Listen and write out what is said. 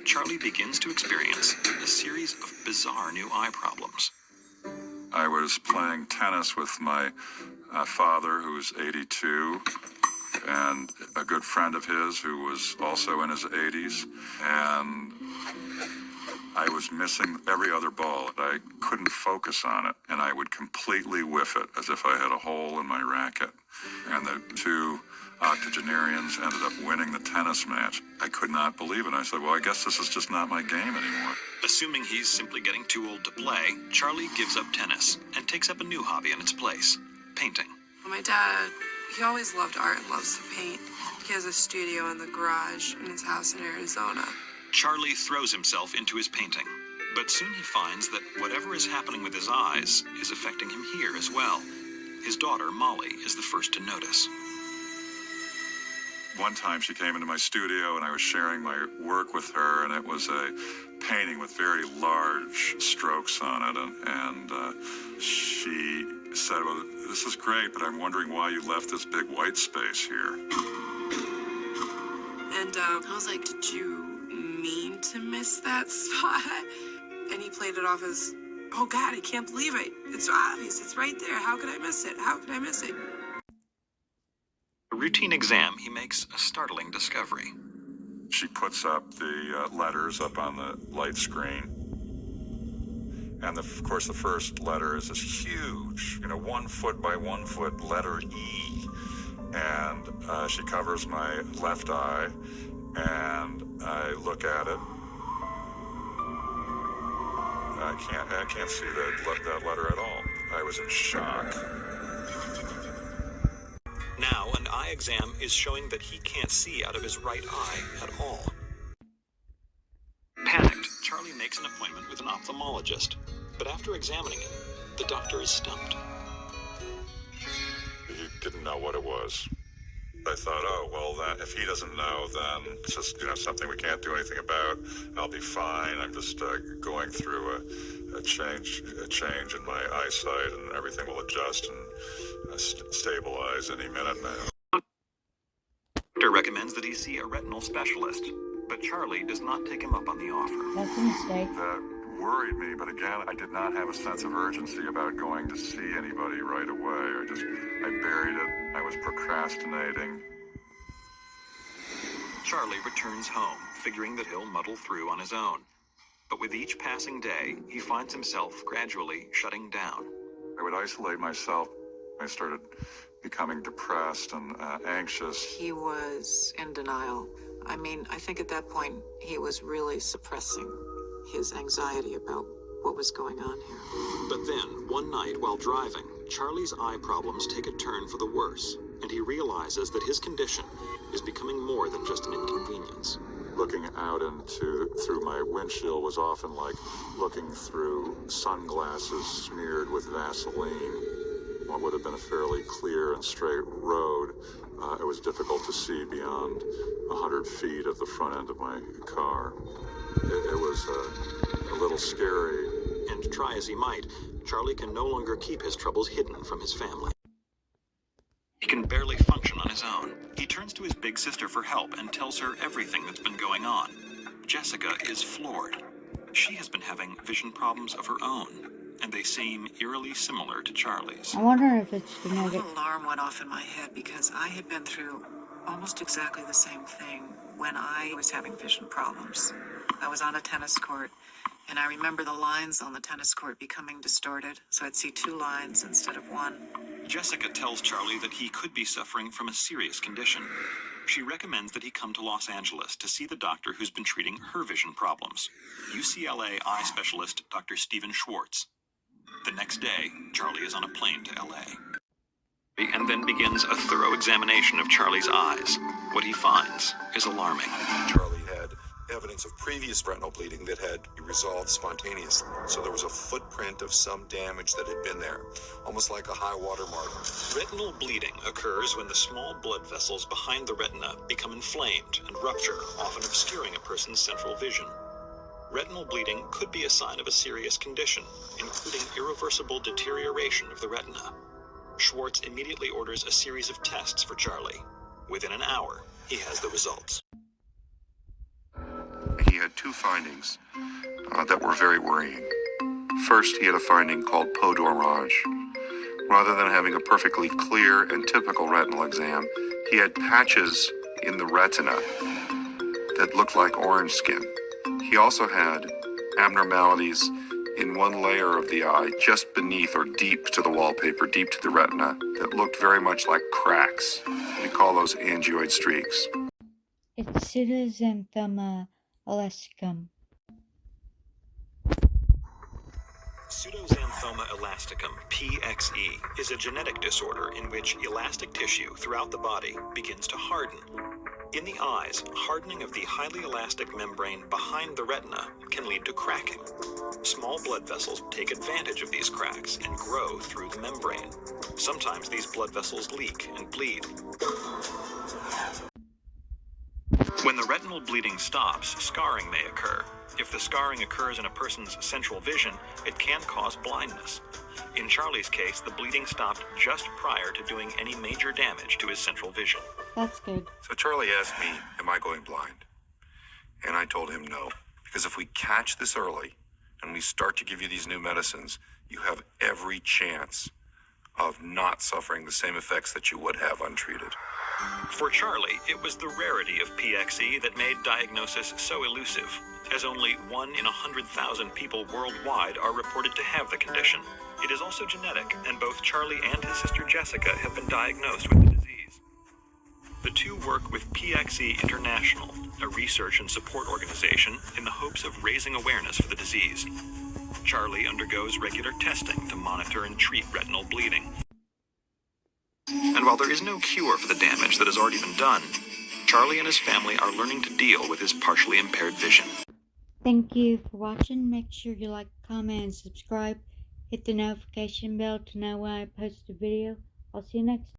Charlie begins to experience a series of bizarre new eye problems. I was playing tennis with my father, who's 82, and a good friend of his who was also in his 80s, and I was missing every other ball. I couldn't focus on it, and I would completely whiff it as if I had a hole in my racket. And the two octogenarians ended up winning the tennis match. I could not believe it. I said, well, I guess this is just not my game anymore. Assuming he's simply getting too old to play, Charlie gives up tennis and takes up a new hobby in its place, painting. My dad, he always loved art and loves to paint. He has a studio in the garage in his house in Arizona. Charlie throws himself into his painting, but soon he finds that whatever is happening with his eyes is affecting him here as well. His daughter, Molly, is the first to notice. One time she came into my studio and I was sharing my work with her, and it was a painting with very large strokes on it, and she said, well, this is great, but I'm wondering why you left this big white space here. And I was like, did you mean to miss that spot? And he played it off as, oh God, I can't believe it. It's obvious, it's right there. How could I miss it? How could I miss it? A routine exam, he makes a startling discovery. She puts up the letters up on the light screen. And of course, the first letter is this huge, 1 foot by 1 foot letter E. And she covers my left eye, and I look at it. I can't see that letter at all. I was in shock. Now, an eye exam is showing that he can't see out of his right eye at all. Panicked, Charlie makes an appointment with an ophthalmologist, but after examining him, the doctor is stumped. He didn't know what it was. I thought, oh, well, if he doesn't know, then it's just something we can't do anything about. I'll be fine. I'm just going through a change in my eyesight, and everything will adjust and stabilize any minute now. The doctor recommends that he see a retinal specialist, but Charlie does not take him up on the offer. That's a mistake. That worried me, but again, I did not have a sense of urgency about going to see anybody right away. I buried it. I was procrastinating. Charlie returns home, figuring that he'll muddle through on his own. But with each passing day, he finds himself gradually shutting down. I would isolate myself. I started becoming depressed and anxious. He was in denial. I think at that point, he was really suppressing his anxiety about what was going on here. But then, one night while driving, Charlie's eye problems take a turn for the worse, and he realizes that his condition is becoming more than just an inconvenience. Looking out through my windshield was often like looking through sunglasses smeared with Vaseline. What would have been a fairly clear and straight road, it was difficult to see beyond 100 feet of the front end of my car. It was a little scary. And try as he might, Charlie can no longer keep his troubles hidden from his family. He can barely function on his own. He turns to his big sister for help and tells her everything that's been going on. Jessica is floored. She has been having vision problems of her own, and they seem eerily similar to Charlie's. I wonder if it's A genetic. little alarm went off in my head because I had been through almost exactly the same thing when I was having vision problems. I was on a tennis court, and I remember the lines on the tennis court becoming distorted, so I'd see 2 lines instead of 1. Jessica tells Charlie that he could be suffering from a serious condition. She recommends that he come to Los Angeles to see the doctor who's been treating her vision problems, UCLA eye specialist Dr. Stephen Schwartz. The next day, Charlie is on a plane to LA. And then begins a thorough examination of Charlie's eyes. What he finds is alarming. Charlie had evidence of previous retinal bleeding that had resolved spontaneously. So there was a footprint of some damage that had been there, almost like a high water mark. Retinal bleeding occurs when the small blood vessels behind the retina become inflamed and rupture, often obscuring a person's central vision. Retinal bleeding could be a sign of a serious condition, including irreversible deterioration of the retina. Schwartz immediately orders a series of tests for Charlie. Within an hour, he has the results. He had 2 two findings that were very worrying. First, he had a finding called peau d'orange. Rather than having a perfectly clear and typical retinal exam, he had patches in the retina that looked like orange skin. He also had abnormalities in one layer of the eye, just beneath or deep to the wallpaper, deep to the retina, that looked very much like cracks. We call those angioid streaks. It's pseudoxantoma elasticum. Pseudoxanthoma elasticum, PXE, is a genetic disorder in which elastic tissue throughout the body begins to harden. In the eyes, hardening of the highly elastic membrane behind the retina can lead to cracking. Small blood vessels take advantage of these cracks and grow through the membrane. Sometimes these blood vessels leak and bleed. When the retinal bleeding stops, scarring may occur. If the scarring occurs in a person's central vision, it can cause blindness. In Charlie's case, the bleeding stopped just prior to doing any major damage to his central vision. That's good. So Charlie asked me, am I going blind? And I told him no. Because if we catch this early and we start to give you these new medicines, you have every chance of not suffering the same effects that you would have untreated. For Charlie, it was the rarity of PXE that made diagnosis so elusive, as only 1 in 100,000 people worldwide are reported to have the condition. It is also genetic, and both Charlie and his sister Jessica have been diagnosed with the disease. The two work with PXE International, a research and support organization, in the hopes of raising awareness for the disease. Charlie undergoes regular testing to monitor and treat retinal bleeding. And while there is no cure for the damage that has already been done, Charlie and his family are learning to deal with his partially impaired vision. Thank you for watching. Make sure you like, comment, and subscribe. Hit the notification bell to know when I post a video. I'll see you next time.